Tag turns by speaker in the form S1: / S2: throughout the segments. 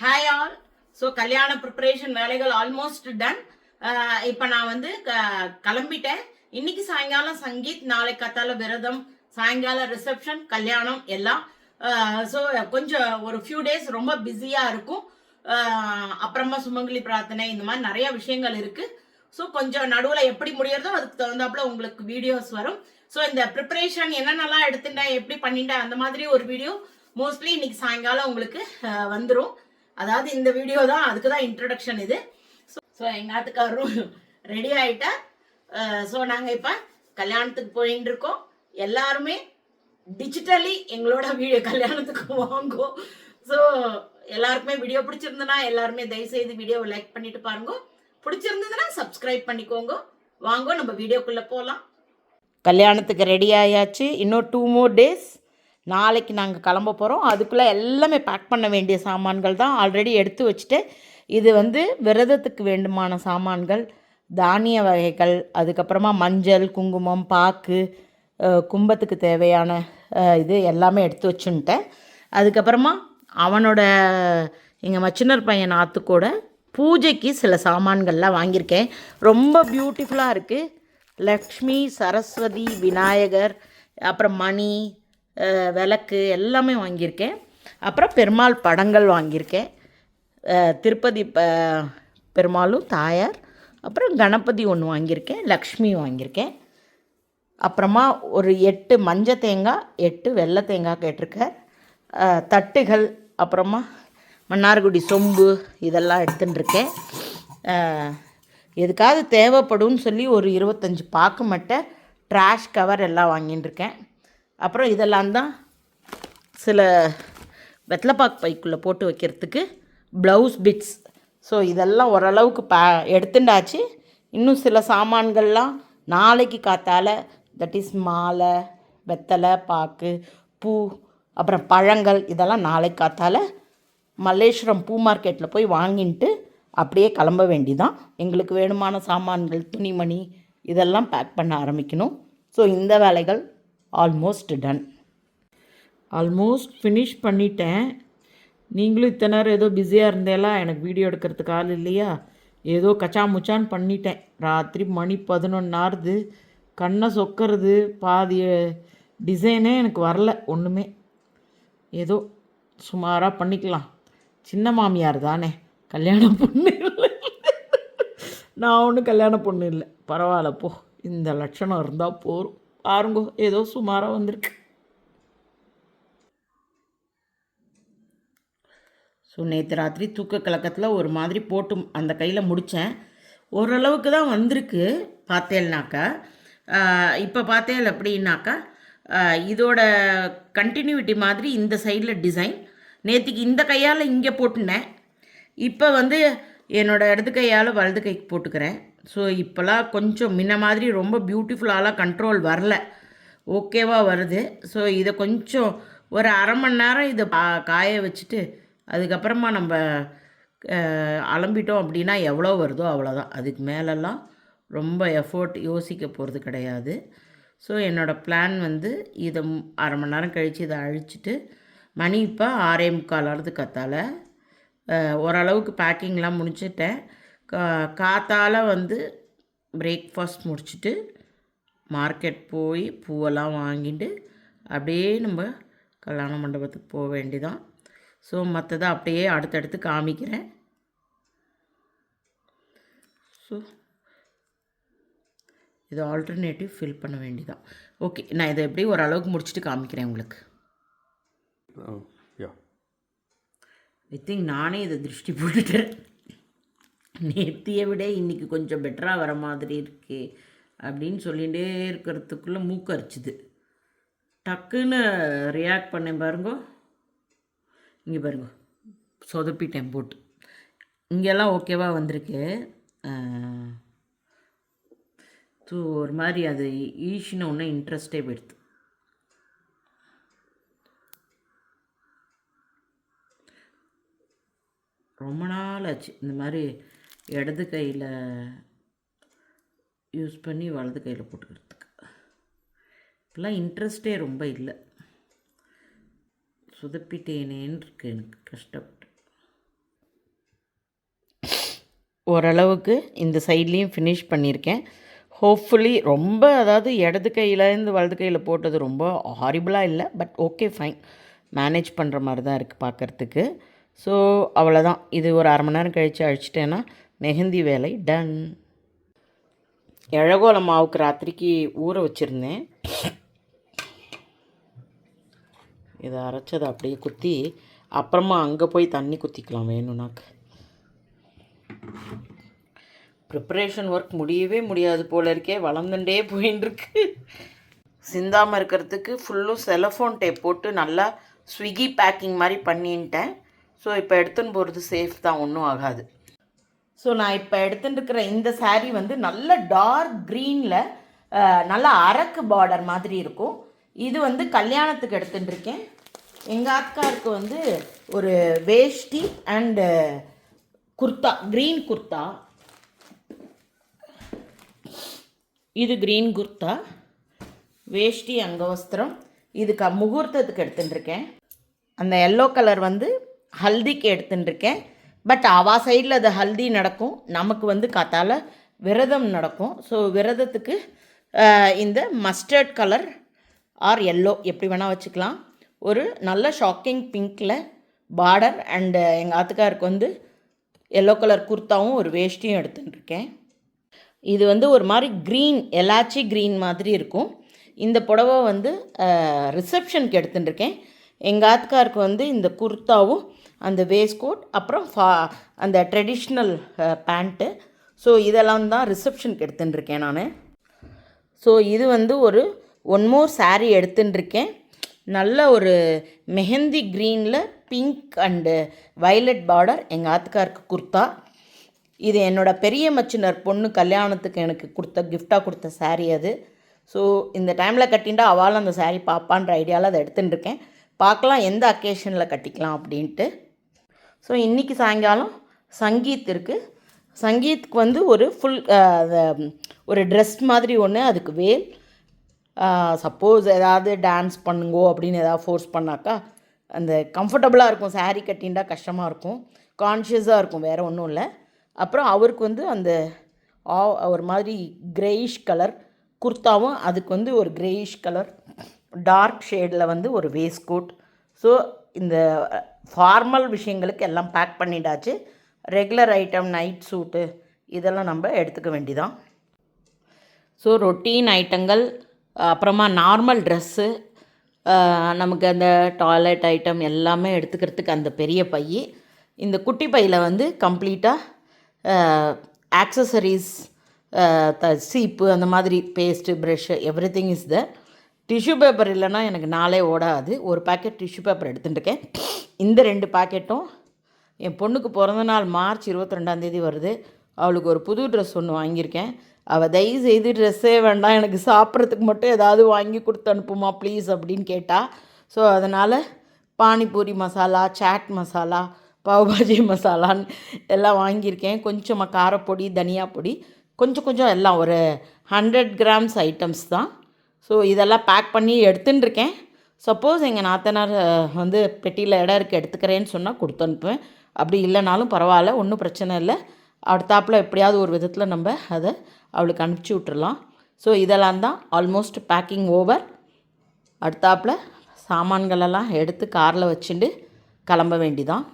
S1: Hi all. So கல்யாண preparation வேலைகள் almost done. இப்போ நான் வந்து கிளம்பிட்டேன். இன்னைக்கு சாயங்காலம் சங்கீத், நாளை கத்தால விரதம், சாயங்காலம் ரிசப்ஷன், கல்யாணம் எல்லாம். ஸோ கொஞ்சம் ஒரு ஃபியூ டேஸ் ரொம்ப பிஸியாக இருக்கும். அப்புறமா சுமங்கலி பிரார்த்தனை, இந்த மாதிரி நிறைய விஷயங்கள் இருக்கு. ஸோ கொஞ்சம் நடுவில் எப்படி முடியறதோ அதுக்கு தகுந்தாப்புல உங்களுக்கு வீடியோஸ் வரும். ஸோ இந்த ப்ரிப்பரேஷன் என்னென்னலாம் எடுத்துட்டேன், எப்படி பண்ணிட்டேன், அந்த மாதிரி ஒரு வீடியோ மோஸ்ட்லி இன்னைக்கு சாயங்காலம் உங்களுக்கு வந்துடும். அதாவது இந்த வீடியோ தான், அதுக்கு தான் இன்ட்ரடக்ஷன் இது. ஸோ எங்கள் ஆத்துக்காரரும் ரெடி ஆகிட்டா. ஸோ நாங்கள் இப்போ கல்யாணத்துக்கு போயின்னு இருக்கோம். எல்லாருமே டிஜிட்டலி எங்களோட வீடியோ கல்யாணத்துக்கு வாங்குவோம். ஸோ எல்லாருக்குமே வீடியோ பிடிச்சிருந்ததுன்னா எல்லாருமே தயவுசெய்து வீடியோவை லைக் பண்ணிட்டு பாருங்க. பிடிச்சிருந்ததுன்னா சப்ஸ்கிரைப் பண்ணிக்கோங்க. வாங்க நம்ம வீடியோக்குள்ளே போகலாம். கல்யாணத்துக்கு ரெடி ஆயாச்சு. இன்னும் 2 more days. நாளைக்கு நாங்கள் கிளம்ப போகிறோம். அதுக்குள்ளே எல்லாமே பேக் பண்ண வேண்டிய சாமான்கள் தான் ஆல்ரெடி எடுத்து வச்சுட்டு, இது வந்து விரதத்துக்கு வேண்டுமான சாமான்கள், தானிய வகைகள், அதுக்கப்புறமா மஞ்சள், குங்குமம், பாக்கு, கும்பத்துக்கு தேவையான இது எல்லாமே எடுத்து வச்சுன்ட்டேன். அதுக்கப்புறமா அவனோட எங்கள் மச்சினர் பையன் ஆத்துக்கூட பூஜைக்கு சில சாமான்கள்லாம் வாங்கியிருக்கேன். ரொம்ப பியூட்டிஃபுல்லாக இருக்குது. லக்ஷ்மி, சரஸ்வதி, விநாயகர், அப்புறம் மணி, விளக்கு எல்லாமே வாங்கியிருக்கேன். அப்புறம் பெருமாள் படங்கள் வாங்கியிருக்கேன். திருப்பதி பெருமாளும் தாயார், அப்புறம் கணபதி ஒன்று வாங்கியிருக்கேன், லக்ஷ்மி வாங்கியிருக்கேன். அப்புறமா ஒரு 8 மஞ்சள் தேங்காய், 8 வெள்ளை தேங்காய் கேட்டிருக்கேன். தட்டுகள், அப்புறமா மன்னார்குடி சொம்பு இதெல்லாம் எடுத்துட்டுருக்கேன். எதுக்காவது தேவைப்படும்னு சொல்லி ஒரு 25 பாக்கு மட்டை, ட்ராஷ் கவர் எல்லாம் வாங்கிட்டுருக்கேன். அப்புறம் இதெல்லாம் தான் சில வெத்தலைப்பாக்கு பைக்குள்ளே போட்டு வைக்கிறதுக்கு ப்ளவுஸ் பிட்ஸ். ஸோ இதெல்லாம் ஓரளவுக்கு எடுத்துட்டாச்சு. இன்னும் சில சாமான்கள்லாம் நாளைக்கு காத்தால, தட் இஸ் மாலை, வெத்தலை பாக்கு, பூ, அப்புறம் பழங்கள், இதெல்லாம் நாளைக்கு காத்தால மல்லேஸ்வரம் பூ மார்க்கெட்டில் போய் வாங்கிட்டு அப்படியே கிளம்ப வேண்டிதான். எங்களுக்கு வேணுமான சாமான்கள், துணிமணி இதெல்லாம் பேக் பண்ண ஆரம்பிக்கணும். ஸோ இந்த வேலைகள் ஆல்மோஸ்ட் டன். ஆல்மோஸ்ட் ஃபினிஷ் பண்ணிட்டேன். நீங்களும் இத்தனை நேரம் ஏதோ பிஸியாக இருந்தேலாம், எனக்கு வீடியோ எடுக்கிறதுக்கு ஆள் இல்லையா, ஏதோ கச்சா முச்சான்னு பண்ணிட்டேன். ராத்திரி மணி 11 ஆறுது. கண்ணை சொக்கிறது, பாதி டிசைனே எனக்கு வரல ஒன்றுமே. ஏதோ சுமாராக பண்ணிக்கலாம். சின்ன மாமியார் தானே, கல்யாண பொண்ணு இல்லை. நான் ஒன்றும் கல்யாண பொண்ணு இல்லை. பரவாயில்ல போ, இந்த லட்சணம் இருந்தால் போகும். பாருங்கோ, ஏதோ சுமாராக வந்திருக்கு. ஸோ நேற்று ராத்திரி தூக்க கலக்கத்தில் ஒரு மாதிரி போட்டு அந்த கையில் முடித்தேன். ஓரளவுக்கு தான் வந்திருக்கு பார்த்தேன்னாக்கா. இப்போ பார்த்தேன் அப்படின்னாக்கா, இதோட கண்டினியூட்டி மாதிரி இந்த சைடில் டிசைன். நேற்றுக்கு இந்த கையால் இங்கே போட்டுனேன். இப்போ வந்து என்னோடய இடது கையால் வலது கைக்கு போட்டுக்கிறேன். ஸோ இப்போலாம் கொஞ்சம் முன்ன மாதிரி ரொம்ப பியூட்டிஃபுல்லாலாம் கண்ட்ரோல் வரல, ஓகேவாக வருது. ஸோ இதை கொஞ்சம் ஒரு அரை மணி நேரம் இதை காய வச்சுட்டு அதுக்கப்புறமா நம்ம அலம்பிட்டோம் அப்படின்னா எவ்வளோ வருதோ அவ்வளோதான். அதுக்கு மேலெல்லாம் ரொம்ப எஃபோர்ட் யோசிக்க போகிறது கிடையாது. ஸோ என்னோடய பிளான் வந்து இதை அரை மணி நேரம் கழித்து இதை அழிச்சிட்டு, மணி இப்போ 6:45 கத்தால ஓரளவுக்கு பேக்கிங்லாம் முடிச்சுட்டேன். காத்தால் வந்து பிரேக்ஃபாஸ்ட் முடிச்சுட்டு மார்க்கெட் போய் பூவெல்லாம் வாங்கிட்டு அப்படியே நம்ம கல்யாண மண்டபத்துக்கு போக வேண்டிதான். ஸோ மற்றதை அப்படியே அடுத்தடுத்து காமிக்கிறேன். ஸோ இது ஆல்டர்னேட்டிவ் ஃபில் பண்ண வேண்டிதான். ஓகே, நான் இதை எப்படி ஓரளவுக்கு முடிச்சுட்டு காமிக்கிறேன் உங்களுக்கு. ஐ திங்க் நானே இதை திருஷ்டி போட்டுட்டேன். நேத்தியை விட இன்றைக்கி கொஞ்சம் பெட்டராக வர மாதிரி இருக்கே அப்படின்னு சொல்லிகிட்டே இருக்கிறதுக்குள்ளே மூக்கரிச்சுது. டக்குன்னு ரியாக்ட் பண்ணேன் பாருங்க. இங்கே பாருங்க, சொதப்பிட்டேன் போட்டு. இங்கெல்லாம் ஓகேவாக வந்திருக்கு. ஸோ ஒரு மாதிரி அது ஈஷின்னு ஒன்று இன்ட்ரெஸ்டே போயிடுது. ரொம்ப நாள் ஆச்சு இந்த மாதிரி இடது கையில் யூஸ் பண்ணி வலது கையில் போட்டுக்கிறதுக்கு. இப்போலாம் இன்ட்ரெஸ்டே ரொம்ப இல்லை. சொதப்பிட்டேனேன்னு இருக்கு எனக்கு, கஷ்டப்பட்டு. ஓரளவுக்கு இந்த சைட்லேயும் ஃபினிஷ் பண்ணியிருக்கேன். ஹோப்ஃபுல்லி ரொம்ப அதாவது இடது கையிலேருந்து வலது கையில் போட்டது ரொம்ப ஹாரிபிளாக இல்லை, பட் ஓகே ஃபைன், மேனேஜ் பண்ணுற மாதிரி தான் இருக்குது பார்க்குறதுக்கு. ஸோ அவ்வளோதான். இது ஒரு அரை மணி நேரம் கழித்து அழிச்சிட்டேன்னா மெஹந்தி வேலை டன். எழகோல மாவுக்கு ராத்திரிக்கு ஊற வச்சுருந்தேன். இதை அரைச்சதை அப்படியே குத்தி அப்புறமா அங்கே போய் தண்ணி குத்திக்கலாம் வேணும்னாக்கு. ப்ரிப்பரேஷன் ஒர்க் முடியவே முடியாது போல இருக்கே, வளர்ந்துட்டே போயின்னு இருக்கு. சிந்தாமல் இருக்கிறதுக்கு ஃபுல்லும் செலஃபோன் டேப் போட்டு நல்லா ஸ்விக்கி பேக்கிங் மாதிரி பண்ணின்ட்டேன். ஸோ இப்போ எடுத்துன்னு போகிறது சேஃப் தான், ஒன்றும் ஆகாது. ஸோ நான் இப்போ எடுத்துகிட்டு இருக்கிற இந்த சாரீ வந்து நல்ல டார்க் க்ரீனில் நல்ல அரக்கு பார்டர் மாதிரி இருக்கும். இது வந்து கல்யாணத்துக்கு எடுத்துகிட்டு இருக்கேன். எங்கள் அக்காருக்கு வந்து ஒரு வேஷ்டி அண்டு குர்த்தா, க்ரீன் குர்த்தா, இது க்ரீன் குர்த்தா, வேஷ்டி அங்கவஸ்திரம், இது முகூர்த்தத்துக்கு எடுத்துட்டுருக்கேன். அந்த எல்லோ கலர் வந்து ஹல்திக்கு எடுத்துட்டுருக்கேன். பட் அவா சைடில் அது ஹல்தி நடக்கும், நமக்கு வந்து காத்தால் விரதம் நடக்கும். ஸோ விரதத்துக்கு இந்த மஸ்டர்ட் கலர் ஆர் எல்லோ எப்படி வேணால் வச்சுக்கலாம். ஒரு நல்ல ஷாக்கிங் பிங்க்கில் பார்டர் அண்டு எங்கள் ஆத்துக்காருக்கு வந்து எல்லோ கலர் குர்த்தாவும் ஒரு வேஷ்டியும் எடுத்துட்டுருக்கேன். இது வந்து ஒரு மாதிரி க்ரீன், எலாச்சி க்ரீன் மாதிரி இருக்கும். இந்த புடவை வந்து ரிசப்ஷனுக்கு எடுத்துட்டுருக்கேன். எங்கள் ஆத்துக்காருக்கு வந்து இந்த குர்த்தாவும் அந்த வேஸ்ட் கோட் அப்புறம் அந்த ட்ரெடிஷ்னல் பேண்ட்டு. ஸோ இதெல்லாம் தான் ரிசப்ஷனுக்கு எடுத்துட்டுருக்கேன் நான். ஸோ இது வந்து ஒரு ஒன் மோர் சாரீ எடுத்துட்டுருக்கேன். நல்ல ஒரு மெஹந்தி க்ரீனில் பிங்க் அண்டு வயலட் பார்டர், எங்கள் ஆத்துக்காருக்கு குர்த்தா. இது என்னோடய பெரிய மச்சினர் பொண்ணு கல்யாணத்துக்கு எனக்கு கிஃப்டாக கொடுத்த சாரீ அது. ஸோ இந்த டைமில் கட்டின்டா அவளும் அந்த சாரீ பார்ப்பான்ற ஐடியாவில் அதை எடுத்துட்டுருக்கேன். பார்க்கலாம் எந்த அக்கேஷனில் கட்டிக்கலாம் அப்படின்ட்டு. ஸோ இன்றைக்கி சாயங்காலம் சங்கீத் இருக்குது. சங்கீத்துக்கு வந்து ஒரு ஃபுல் ஒரு ட்ரெஸ் மாதிரி ஒன்று, அதுக்கு வேல். சப்போஸ் ஏதாவது டான்ஸ் பண்ணுங்கோ அப்படின்னு ஏதாவது ஃபோர்ஸ் பண்ணாக்கா அந்த கம்ஃபர்டபுளாக இருக்கும். சாரீ கட்டின்டா கஷ்டமாக இருக்கும், கான்ஷியஸாக இருக்கும், வேறு ஒன்றும் இல்லை. அப்புறம் அவருக்கு வந்து அந்த ஒரு மாதிரி கிரேயிஷ் கலர் குர்த்தாவும், அதுக்கு வந்து ஒரு கிரேயிஷ் கலர் டார்க் ஷேடில் வந்து ஒரு வேஸ்ட் கோட். ஸோ இந்த ஃபார்மல் விஷயங்களுக்கு எல்லாம் பேக் பண்ணிட்டாச்சு. ரெகுலர் ஐட்டம், நைட் சூட்டு இதெல்லாம் நம்ம எடுத்துக்க வேண்டிதான். ஸோ ரொட்டீன் ஐட்டங்கள், அப்புறமா நார்மல் ட்ரெஸ்ஸு, நமக்கு அந்த டாய்லெட் ஐட்டம் எல்லாமே எடுத்துக்கிறதுக்கு அந்த பெரிய பை. இந்த குட்டி பையில் வந்து கம்ப்ளீட்டாக ஆக்சசரிஸ், சீப்பு, அந்த மாதிரி paste, brush, every thing is the. Tissue paper இல்லைன்னா எனக்கு நாளே ஓடாது. ஒரு பேக்கெட் டிஷ்யூ பேப்பர் எடுத்துட்டுருக்கேன். இந்த 2 பேக்கெட்டும் என் பொண்ணுக்கு பிறந்த நாள் மார்ச் 22 வருது. அவளுக்கு ஒரு புது ட்ரெஸ் ஒன்று வாங்கியிருக்கேன். அவள் தயவு செய்து ட்ரெஸ்ஸே வேண்டாம், எனக்கு சாப்பிட்றதுக்கு மட்டும் ஏதாவது வாங்கி கொடுத்து அனுப்புமா ப்ளீஸ் அப்படின்னு கேட்டால். ஸோ அதனால் பானிபூரி மசாலா, சாட் மசாலா, பாவ்பாஜி மசாலான்னு எல்லாம் வாங்கியிருக்கேன். கொஞ்சமாக காரப்பொடி, தனியா பொடி, கொஞ்சம் எல்லாம் ஒரு 100 கிராம்ஸ் ஐட்டம்ஸ் தான். ஸோ இதெல்லாம் பேக் பண்ணி எடுத்துட்டுருக்கேன். சப்போஸ் எங்கள் நாத்தனார் வந்து பெட்டியில் இடம் இருக்குது எடுத்துக்கிறேன்னு சொன்னால் கொடுத்து அனுப்புவேன். அப்படி இல்லைனாலும் பரவாயில்ல, ஒன்றும் பிரச்சனை இல்லை. அடுத்தாப்பில் எப்படியாவது ஒரு விதத்தில் நம்ம அதை அவளுக்கு அனுப்பிச்சி விட்டுறலாம். ஸோ இதெல்லாம் தான் ஆல்மோஸ்ட் பேக்கிங் ஓவர். அடுத்தாப்பில் சாமான்களெல்லாம் எடுத்து காரில் வச்சுட்டு கிளம்ப வேண்டிதான்.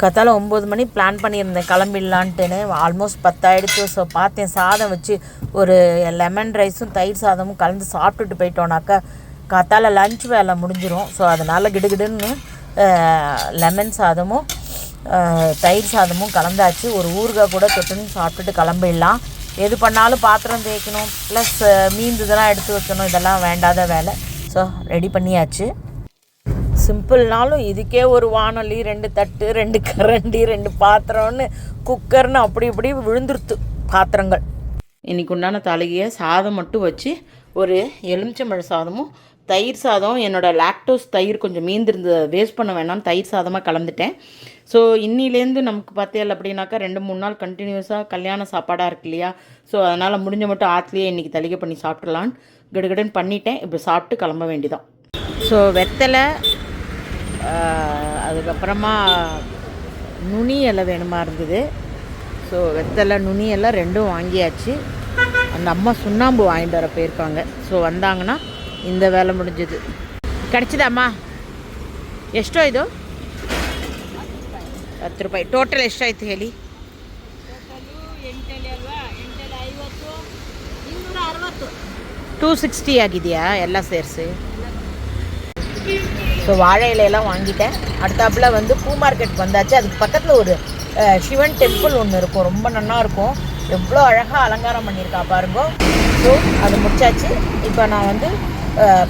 S1: கத்தால 9 மணி பிளான் பண்ணியிருந்தேன் கிளம்பிடலான்ட்டுன்னு. ஆல்மோஸ்ட் 10 ஆகிடுச்சு. ஸோ பார்த்தேன், சாதம் வச்சு ஒரு லெமன் ரைஸும் தயிர் சாதமும் கலந்து சாப்பிட்டுட்டு போயிட்டோன்னாக்கா கத்தால லஞ்ச் வேலை முடிஞ்சிடும். ஸோ அதனால் கிடுகிடுன்னு லெமன் சாதமும் தயிர் சாதமும் கலந்தாச்சு. ஒரு ஊறுகாய் கூட தொட்டுன்னு சாப்பிட்டுட்டு கிளம்பிடலாம். எது பண்ணாலும் பாத்திரம் தேய்க்கணும், ப்ளஸ் மீந்ததெல்லாம் எடுத்து வைக்கணும், இதெல்லாம் வேண்டாத வேலை. ஸோ ரெடி பண்ணியாச்சு. சிம்பிள்னாலும் இதுக்கே ஒரு வானொலி, 2 தட்டு, 2 கரண்டி, 2 பாத்திரம்னு குக்கர்னு அப்படி இப்படி விழுந்துருத்து பாத்திரங்கள். இன்றைக்கி உண்டான தலையை சாதம் மட்டும் வச்சு ஒரு எலுமிச்சம்பழ சாதமும் தயிர் சாதம், என்னோடய லாக்டோஸ் தயிர் கொஞ்சம் மீந்திருந்தது, வேஸ்ட் பண்ண வேணாம்னு தயிர் சாதமாக கலந்துட்டேன். ஸோ இன்னிலேருந்து நமக்கு பார்த்தேன் அப்படின்னாக்கா 2-3 நாள் கண்டினியூஸாக கல்யாண சாப்பாடாக இருக்கு இல்லையா. ஸோ அதனால் முடிஞ்ச மட்டும் ஆற்றுலேயே இன்றைக்கி தளிகை பண்ணி சாப்பிட்றலான்னு கிடுகிடுன்னு பண்ணிட்டேன். இப்போ சாப்பிட்டு கிளம்ப வேண்டிதான். ஸோ வெத்தலை, அதுக்கப்புறமா நுனி இலை வேணுமா இருந்தது. ஸோ வெத்தலை நுனி எல்லாம் ரெண்டும் வாங்கியாச்சு. அந்த அம்மா சுண்ணாம்பு வாங்கிட்டு வர போயிருக்காங்க. ஸோ வந்தாங்கன்னா இந்த வேலை முடிஞ்சது. கிடச்சிதாம்மா? ಎಷ್ಟೋ ಇದು? 10 ರೂಪಾಯಿ. ಟೋಟಲ್ ಎಷ್ಟಾಯ್ತು ಹೇಳಿ? 260 ಆಗಿದೆಯಾ ಎಲ್ಲ ಸೇರಿಸಿ? ஸோ வாழை இலையெல்லாம் வாங்கிட்டேன். அடுத்தாப்புல வந்து பூ மார்க்கெட் வந்தாச்சு. அதுக்கு பக்கத்தில் ஒரு சிவன் டெம்பிள் ஒன்று இருக்கும், ரொம்ப நல்லா இருக்கும். எவ்வளோ அழகாக அலங்காரம் பண்ணியிருக்கா பாருங்க. ஸோ அது முடிச்சாச்சு. இப்போ நான் வந்து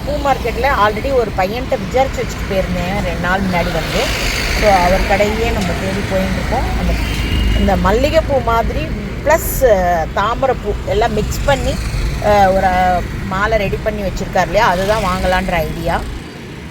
S1: பூ மார்க்கெட்டில் ஆல்ரெடி ஒரு பையன்கிட்ட விசாரிச்சு வச்சுட்டு போயிருந்தேன் 2 நாள் முன்னாடி வந்து. ஸோ அவர் கடையே நம்ம தேடி போயின்னு இருக்கோம். இந்த மல்லிகைப்பூ மாதிரி ப்ளஸ் தாமரைப்பூ எல்லாம் மிக்ஸ் பண்ணி ஒரு மாலை ரெடி பண்ணி வச்சுருக்கார் இல்லையா, அதுதான் வாங்கலான்ற ஐடியா.